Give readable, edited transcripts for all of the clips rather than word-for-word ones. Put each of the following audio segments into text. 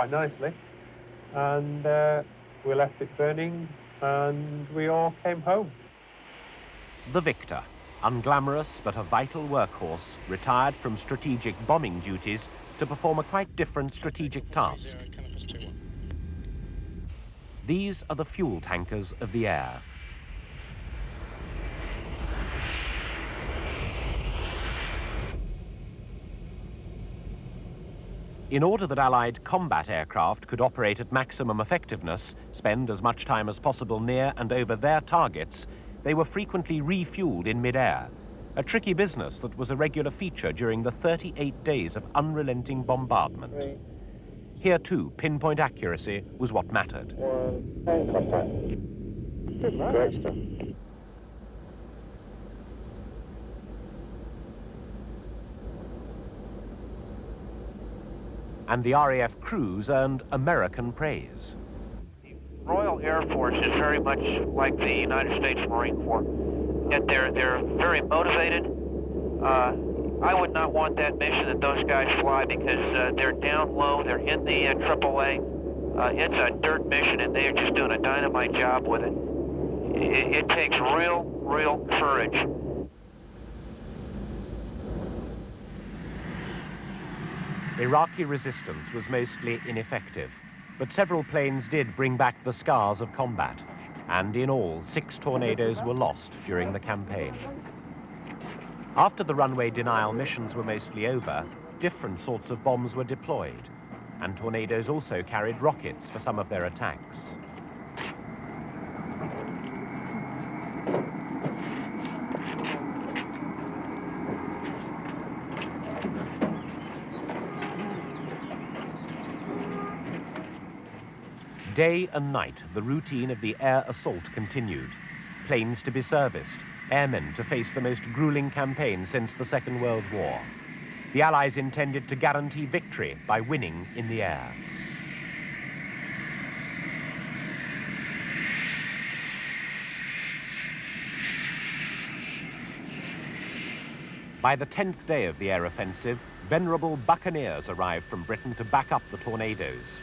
quite nicely. And we left it burning, and we all came home. The Victor, unglamorous but a vital workhorse, retired from strategic bombing duties to perform a quite different strategic task. These are the fuel tankers of the air. In order that Allied combat aircraft could operate at maximum effectiveness, spend as much time as possible near and over their targets, they were frequently refueled in mid-air, a tricky business that was a regular feature during the 38 days of unrelenting bombardment. Here too, pinpoint accuracy was what mattered. Great stuff. And the RAF crews earned American praise. The Royal Air Force is very much like the United States Marine Corps. Yet they're very motivated. I would not want that mission that those guys fly because they're down low, they're in the AAA. It's a dirt mission and they're just doing a dynamite job with it. It takes real courage. Iraqi resistance was mostly ineffective, but several planes did bring back the scars of combat, and in all, 6 tornadoes were lost during the campaign. After the runway denial missions were mostly over, different sorts of bombs were deployed, and tornadoes also carried rockets for some of their attacks. Day and night, the routine of the air assault continued. Planes to be serviced, airmen to face the most grueling campaign since the Second World War. The Allies intended to guarantee victory by winning in the air. By the 10th day of the air offensive, venerable buccaneers arrived from Britain to back up the tornadoes.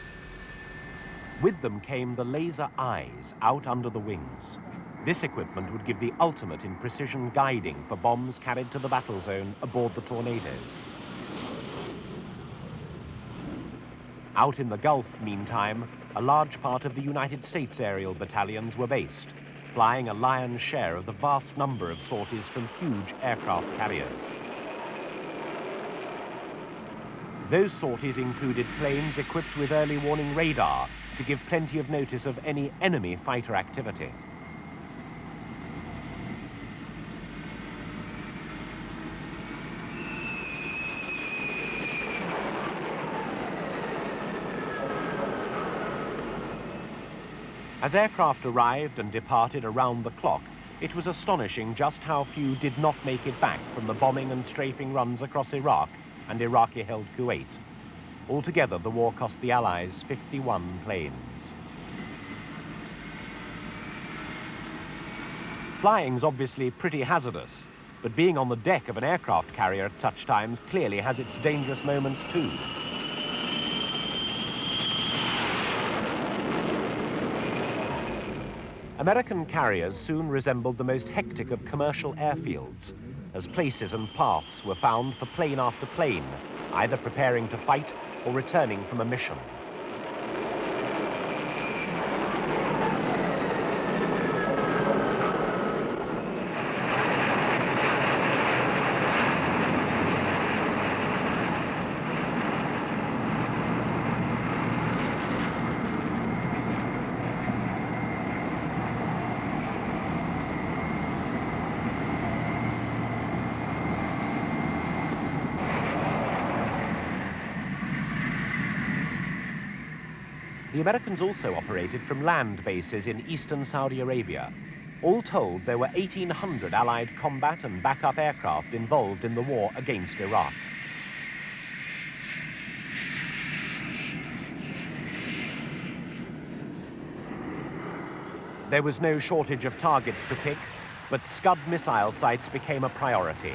With them came the laser eyes out under the wings. This equipment would give the ultimate in precision guiding for bombs carried to the battle zone aboard the tornadoes. Out in the Gulf, meantime, a large part of the United States aerial battalions were based, flying a lion's share of the vast number of sorties from huge aircraft carriers. Those sorties included planes equipped with early warning radar to give plenty of notice of any enemy fighter activity. As aircraft arrived and departed around the clock, it was astonishing just how few did not make it back from the bombing and strafing runs across Iraq and Iraqi-held Kuwait. Altogether, the war cost the Allies 51 planes. Flying's obviously pretty hazardous, but being on the deck of an aircraft carrier at such times clearly has its dangerous moments too. American carriers soon resembled the most hectic of commercial airfields, as places and paths were found for plane after plane, either preparing to fight or returning from a mission. The Americans also operated from land bases in eastern Saudi Arabia. All told, there were 1,800 Allied combat and backup aircraft involved in the war against Iraq. There was no shortage of targets to pick, but Scud missile sites became a priority.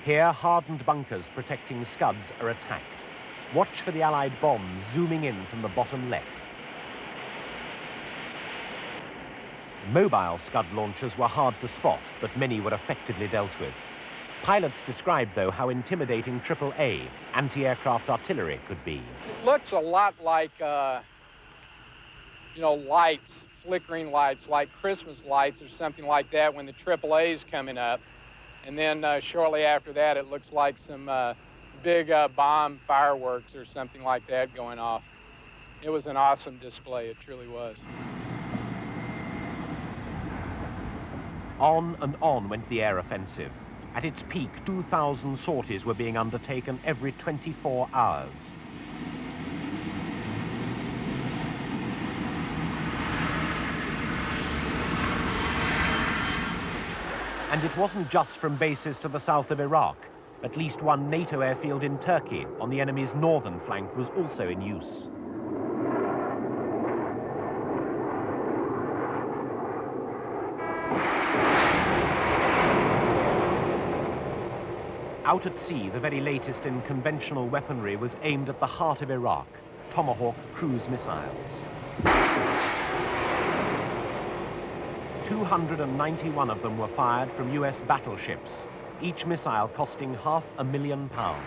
Here, hardened bunkers protecting Scuds are attacked. Watch for the Allied bombs zooming in from the bottom left. Mobile Scud launchers were hard to spot, but many were effectively dealt with. Pilots described, though, how intimidating AAA anti-aircraft artillery could be. It looks a lot like, lights, flickering lights, like Christmas lights or something like that when the AAA's coming up. And then shortly after that, it looks like some big bomb fireworks or something like that going off. It was an awesome display, it truly was. On and on went the air offensive. At its peak, 2,000 sorties were being undertaken every 24 hours. And it wasn't just from bases to the south of Iraq. At least one NATO airfield in Turkey on the enemy's northern flank was also in use. Out at sea, the very latest in conventional weaponry was aimed at the heart of Iraq, Tomahawk cruise missiles. 291 of them were fired from US battleships, each missile costing £500,000.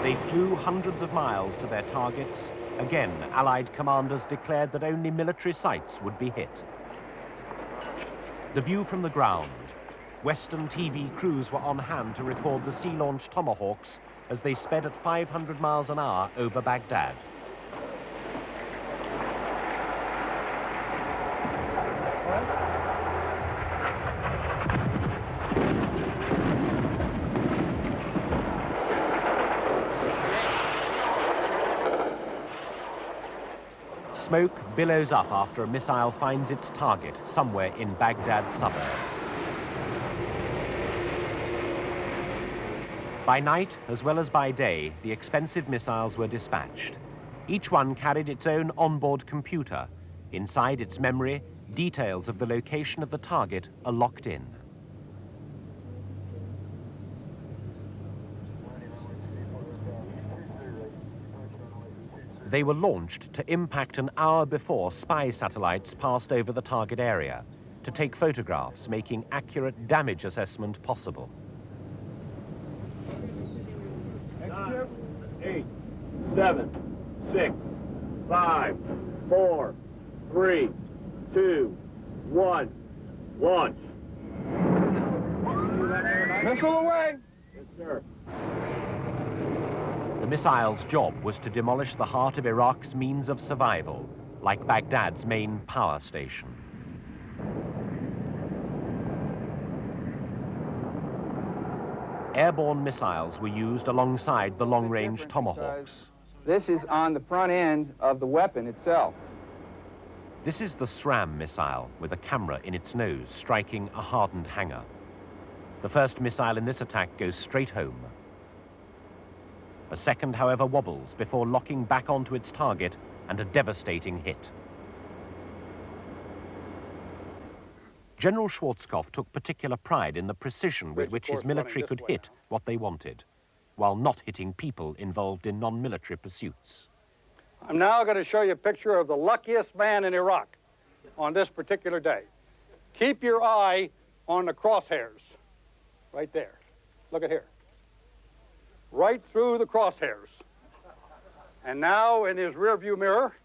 They flew hundreds of miles to their targets. Again, Allied commanders declared that only military sites would be hit. The view from the ground. Western TV crews were on hand to record the sea-launched Tomahawks as they sped at 500 miles an hour over Baghdad. Smoke billows up after a missile finds its target somewhere in Baghdad's suburbs. By night, as well as by day, the expensive missiles were dispatched. Each one carried its own onboard computer. Inside its memory, details of the location of the target are locked in. They were launched to impact an hour before spy satellites passed over the target area, to take photographs, making accurate damage assessment possible. 8, 7, 6, 5, 4, 3, 2, 1, launch. Missile away! Yes, sir. The missile's job was to demolish the heart of Iraq's means of survival, like Baghdad's main power station. Airborne missiles were used alongside the long-range Tomahawks. This is on the front end of the weapon itself. This is the SRAM missile, with a camera in its nose striking a hardened hangar. The first missile in this attack goes straight home. A second, however, wobbles before locking back onto its target and a devastating hit. General Schwarzkopf took particular pride in the precision with which his military could hit what they wanted, while not hitting people involved in non-military pursuits. I'm now going to show you a picture of the luckiest man in Iraq on this particular day. Keep your eye on the crosshairs, right there. Look at here. Right through the crosshairs. And now in his rearview mirror.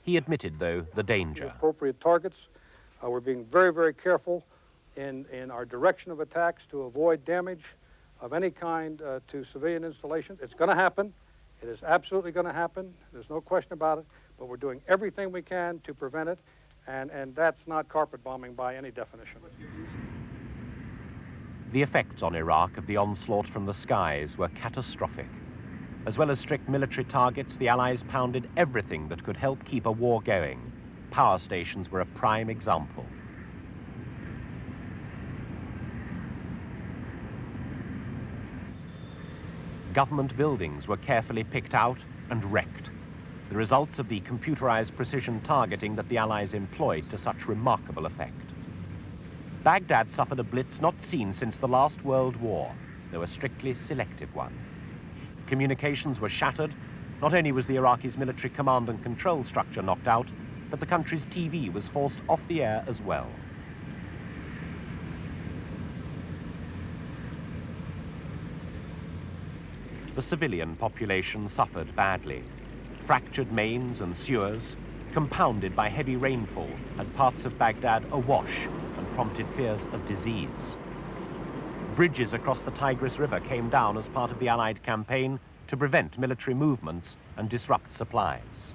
He admitted, though, the The danger. appropriate targets. We're being very, very careful in our direction of attacks to avoid damage of any kind to civilian installations. It's going to happen. It is absolutely going to happen. There's no question about it. But we're doing everything we can to prevent it. And that's not carpet bombing by any definition. The effects on Iraq of the onslaught from the skies were catastrophic. As well as strict military targets, the Allies pounded everything that could help keep a war going. Power stations were a prime example. Government buildings were carefully picked out and wrecked, the results of the computerized precision targeting that the Allies employed to such remarkable effect. Baghdad suffered a blitz not seen since the last World War, though a strictly selective one. Communications were shattered. Not only was the Iraqis' military command and control structure knocked out, but the country's TV was forced off the air as well. The civilian population suffered badly. Fractured mains and sewers, compounded by heavy rainfall, had parts of Baghdad awash and prompted fears of disease. Bridges across the Tigris River came down as part of the Allied campaign to prevent military movements and disrupt supplies.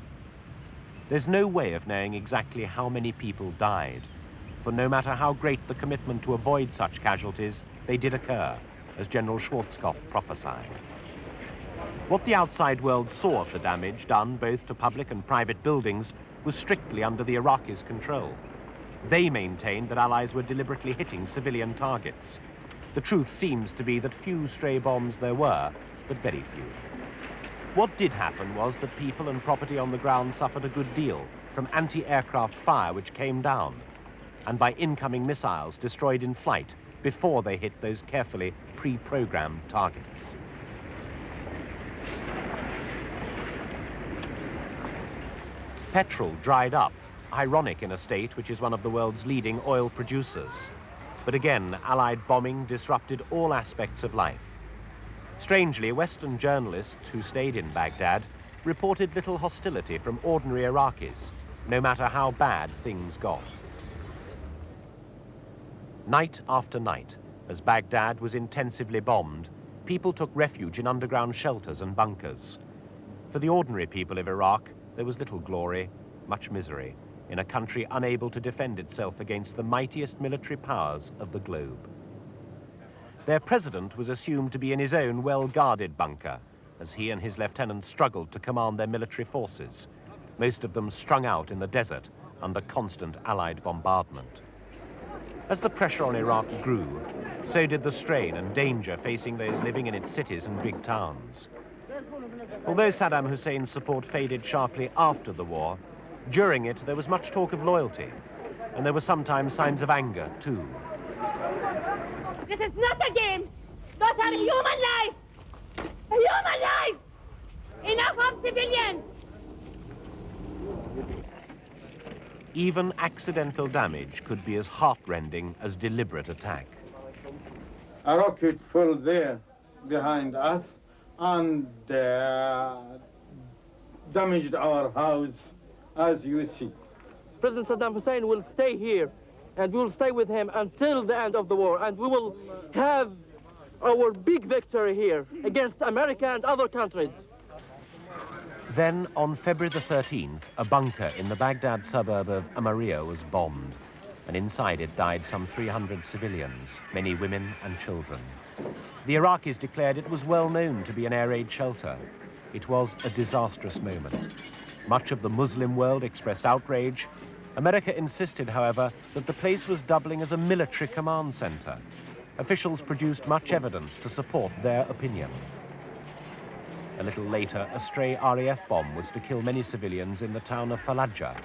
There's no way of knowing exactly how many people died, for no matter how great the commitment to avoid such casualties, they did occur, as General Schwarzkopf prophesied. What the outside world saw of the damage done both to public and private buildings was strictly under the Iraqis' control. They maintained that Allies were deliberately hitting civilian targets. The truth seems to be that few stray bombs there were, but very few. What did happen was that people and property on the ground suffered a good deal from anti-aircraft fire which came down, and by incoming missiles destroyed in flight before they hit those carefully pre-programmed targets. Petrol dried up, ironic in a state which is one of the world's leading oil producers. But again, Allied bombing disrupted all aspects of life. Strangely, Western journalists who stayed in Baghdad reported little hostility from ordinary Iraqis, no matter how bad things got. Night after night, as Baghdad was intensively bombed, people took refuge in underground shelters and bunkers. For the ordinary people of Iraq, there was little glory, much misery, in a country unable to defend itself against the mightiest military powers of the globe. Their president was assumed to be in his own well-guarded bunker, as he and his lieutenants struggled to command their military forces, most of them strung out in the desert under constant Allied bombardment. As the pressure on Iraq grew, so did the strain and danger facing those living in its cities and big towns. Although Saddam Hussein's support faded sharply after the war, during it there was much talk of loyalty, and there were sometimes signs of anger too. This is not a game. Those are human lives. Human lives. Enough of civilians. Even accidental damage could be as heartrending as deliberate attack. A rocket fell there behind us and damaged our house, as you see. President Saddam Hussein will stay here, and we will stay with him until the end of the war, and we will have our big victory here against America and other countries. Then, on February the 13th, a bunker in the Baghdad suburb of Amaria was bombed, and inside it died some 300 civilians, many women and children. The Iraqis declared it was well known to be an air raid shelter. It was a disastrous moment. Much of the Muslim world expressed outrage. America insisted, however, that the place was doubling as a military command center. Officials produced much evidence to support their opinion. A little later, a stray RAF bomb was to kill many civilians in the town of Fallujah.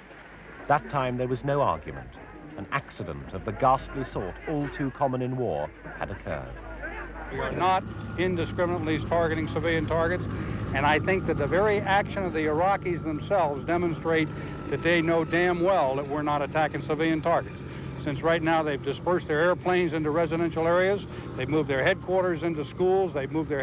That time there was no argument. An accident of the ghastly sort all too common in war had occurred. We are not indiscriminately targeting civilian targets, and I think that the very action of the Iraqis themselves demonstrate that they know damn well that we're not attacking civilian targets. Since right now they've dispersed their airplanes into residential areas, they've moved their headquarters into schools, they've moved their